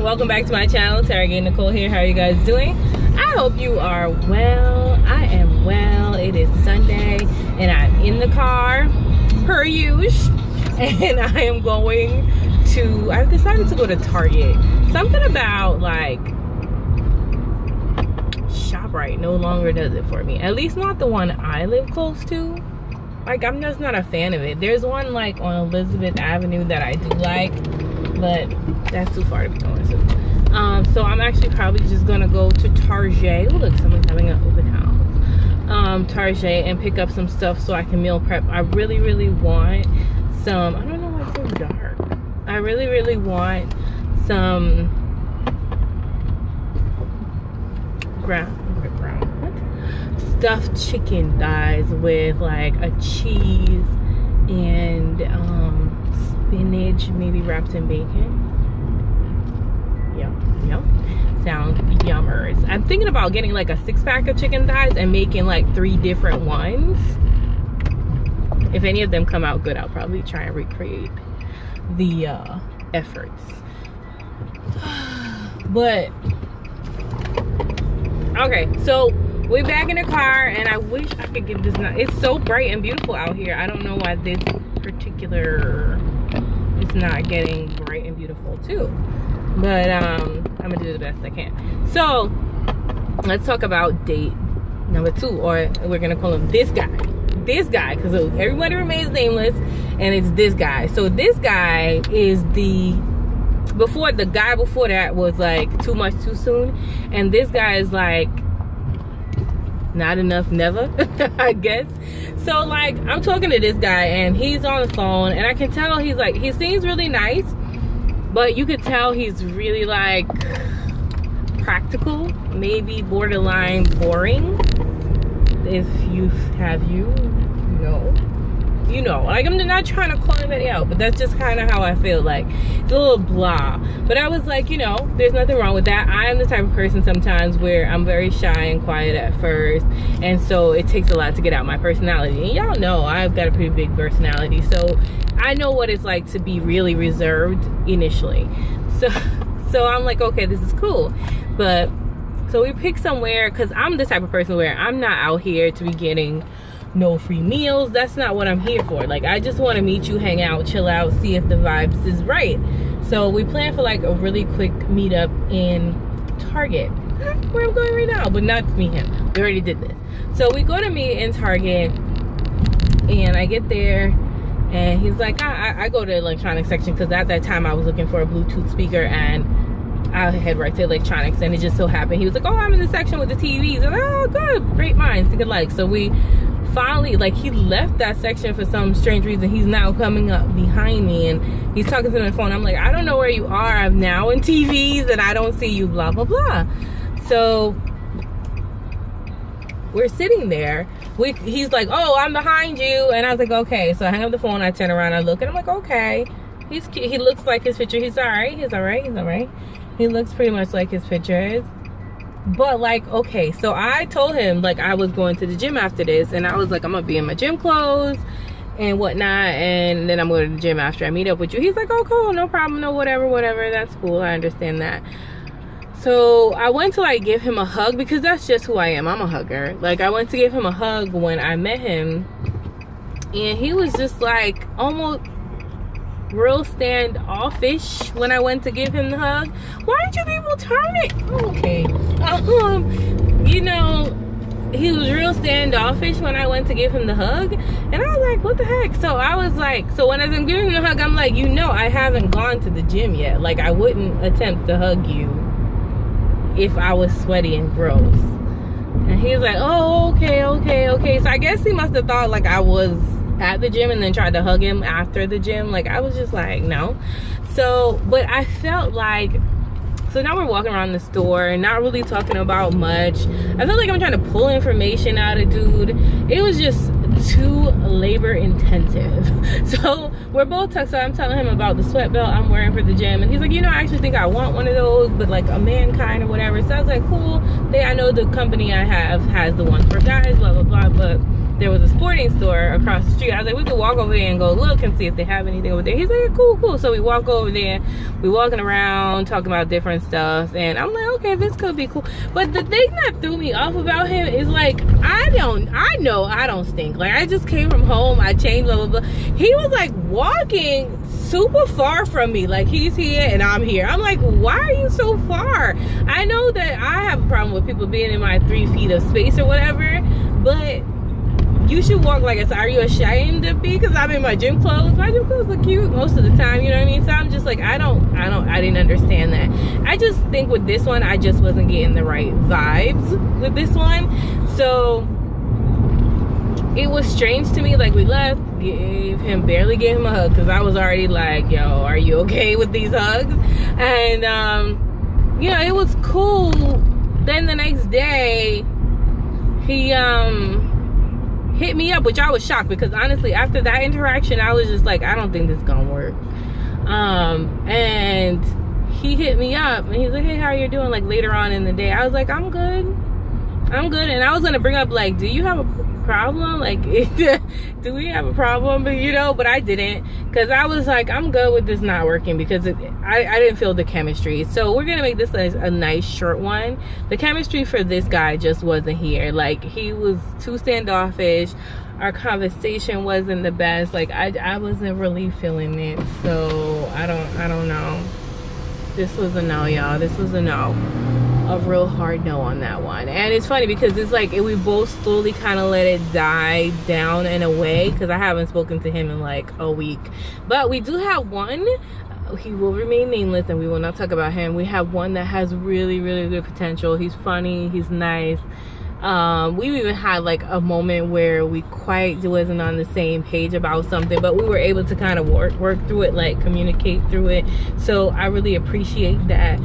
welcome back to my channel. Taragayenicole here. How are you guys doing? I hope you are well. I am well. It is Sunday and I'm in the car per usual, and I am going to, I've decided to go to Target. Something about like ShopRite no longer does it for me, at least not the one I live close to. Like, I'm just not a fan of it. There's one like on Elizabeth Avenue that I do like, but that's too far to be going to. So I'm actually probably just gonna go to Target. Oh, look, someone's having an open house. Target, and pick up some stuff so I can meal prep. I really want some, I don't know why it's so dark. I really want some stuffed chicken thighs with like a cheese and spinach, maybe wrapped in bacon. Yum. Sounds yummers. I'm thinking about getting like a 6-pack of chicken thighs and making like 3 different ones. If any of them come out good, I'll probably try and recreate the efforts. But okay, so we're back in the car, and I wish I could give this. It's so bright and beautiful out here. I don't know why this particular is not getting bright and beautiful too. But I'm gonna do the best I can. So let's talk about date number 2, or we're gonna call him this guy. This guy, because everybody remains nameless, and it's this guy. So this guy is the guy before that was like too much too soon, and this guy is like not enough never, I guess. So like, I'm talking to this guy and he's on the phone, and I can tell he's like, he seems really nice, but you could tell he's really like practical, maybe borderline boring. If you know, like, I'm not trying to call anybody out, but that's just kind of how I feel. Like, it's a little blah. But I was like, you know, there's nothing wrong with that. I am the type of person sometimes where I'm very shy and quiet at first, and so it takes a lot to get out my personality. And y'all know I've got a pretty big personality, so I know what it's like to be really reserved initially. So I'm like, okay, this is cool. But so we picked somewhere, because I'm the type of person where I'm not out here to be getting no free meals. That's not what I'm here for. Like, I just want to meet you, hang out, chill out, see if the vibes is right. So we planned for like a really quick meetup in Target, where I'm going right now, but not to meet him. We already did this. So we go to meet in Target, and I get there, and he's like, I go to the electronics section, because at that time I was looking for a Bluetooth speaker, and I head right to electronics, and it just so happened he was like, oh, I'm in the section with the TVs. And oh, good, great minds think alike. So we finally, like, he left that section for some strange reason. He's now coming up behind me, and he's talking to me on the phone. I'm like, I don't know where you are. I'm now in TVs and I don't see you, blah blah blah. So we're sitting there. He's like, oh, I'm behind you, and I was like, okay. So I hang up the phone, I turn around, I look, and I'm like, okay, he's cute. He looks like his picture. He's all right. He looks pretty much like his pictures. But like, okay, so I told him like I was going to the gym after this, and I was like, I'm gonna be in my gym clothes and whatnot, and then I'm going to the gym after I meet up with you. He's like, oh, cool, no problem, no, whatever, that's cool, I understand that. So I went to like give him a hug, because that's just who I am. I'm a hugger. Like, I went to give him a hug when I met him, and he was just like almost real standoffish when I went to give him the hug. Why did you people turn it? Oh, okay. You know, he was real standoffish when I went to give him the hug, and I was like, what the heck? So I was like, so when I'm giving him the hug, I'm like, you know, I haven't gone to the gym yet. Like, I wouldn't attempt to hug you if I was sweaty and gross. And he's like, oh, okay. So I guess he must have thought like I was at the gym and then tried to hug him after the gym. Like, I was just like, no. So, but I felt like, so now we're walking around the store, not really talking about much. I felt like I'm trying to pull information out of dude. It was just too labor intensive. So we're both talking, so I'm telling him about the sweat belt I'm wearing for the gym, and he's like, you know, I actually think I want one of those, but like a man kind or whatever. So I was like, cool, I know the company I have has the ones for guys, blah blah blah, but there was a sporting store across the street. I was like, we could walk over there and go look and see if they have anything over there. He's like, cool, cool. So we walk over there. We walking around talking about different stuff, and I'm like, okay, this could be cool. But the thing that threw me off about him is like, I know I don't stink. Like, I just came from home, I changed, blah blah blah. He was like walking super far from me, like he's here and I'm here. I'm like, why are you so far? I know that I have a problem with people being in my 3 feet of space or whatever, but you should walk like it's, are you ashamed to be? Because I'm in my gym clothes. My gym clothes are cute most of the time, you know what I mean? So I'm just like, I didn't understand that. I just think with this one, I just wasn't getting the right vibes with this one. So it was strange to me. Like, we left, barely gave him a hug, because I was already like, yo, are you okay with these hugs? And you know, it was cool. Then the next day, he hit me up, which I was shocked, because honestly, after that interaction, I was just like, I don't think this is gonna work. And he hit me up and he's like, hey, how you doing? Like, later on in the day, I was like, I'm good. And I was gonna bring up, like, do you have a problem? Like, do we have a problem? But you know, but I didn't, because I was like, I'm good with this not working, because I didn't feel the chemistry. So we're gonna make this a nice short one. The chemistry for this guy just wasn't here. Like, he was too standoffish. Our conversation wasn't the best. Like, I wasn't really feeling it. So I don't know. This was a no, y'all. This was a no. A real hard no on that one. And it's funny because it's like we both slowly kind of let it die down in a way, because I haven't spoken to him in like a week. But we do have one. He will remain nameless and we will not talk about him. We have one that has really, really good potential. He's funny, he's nice. We even had like a moment where we quite wasn't on the same page about something, but we were able to kind of work through it, like communicate through it. So I really appreciate that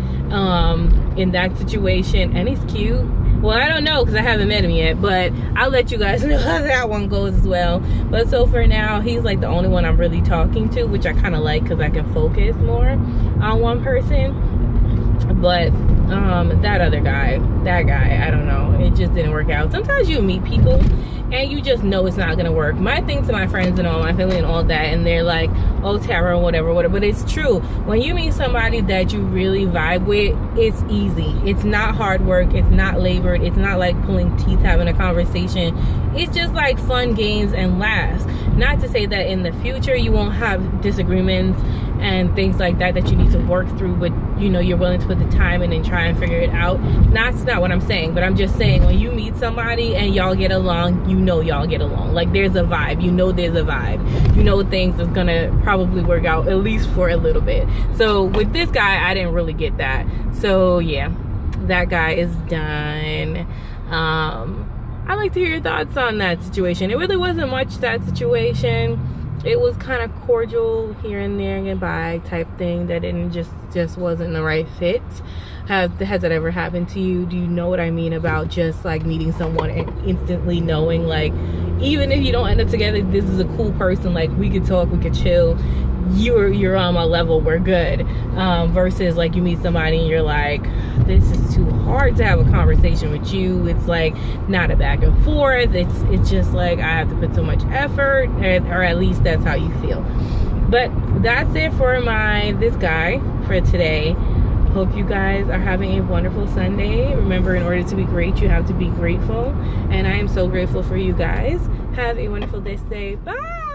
in that situation. And he's cute. Well, I don't know because I haven't met him yet, but I'll let you guys know how that one goes as well. But so for now, he's like the only one I'm really talking to, which I kind of like, because I can focus more on one person. But that other guy, I don't know, it just didn't work out. Sometimes you meet people and you just know it's not gonna work. My thing to my friends and all my family and all that, and they're like, oh, Tara, whatever, but it's true. When you meet somebody that you really vibe with, it's easy. It's not hard work, it's not labored, it's not like pulling teeth having a conversation. It's just like fun games and laughs. Not to say that in the future you won't have disagreements and things like that you need to work through, but you know, you're willing to put the time in and try and figure it out. That's not what I'm saying, but I'm just saying, when you meet somebody and y'all get along, you know y'all get along. Like, there's a vibe. You know there's a vibe. You know things is gonna probably work out, at least for a little bit. So with this guy, I didn't really get that. So yeah, that guy is done. I'd like to hear your thoughts on that situation. It really wasn't much, that situation. It was kind of cordial here and there, goodbye type thing, that didn't just wasn't the right fit. Has that ever happened to you? Do you know what I mean about just like meeting someone and instantly knowing, like, even if you don't end up together, this is a cool person, like we could talk, we could chill, you're on my level, we're good, versus like you meet somebody and you're like, this is too hard to have a conversation with you. It's like not a back and forth, it's just like I have to put so much effort, or at least that's how you feel. But that's it for this guy for today. Hope you guys are having a wonderful Sunday. Remember, in order to be great, you have to be grateful, and I am so grateful for you guys. Have a wonderful day. Bye.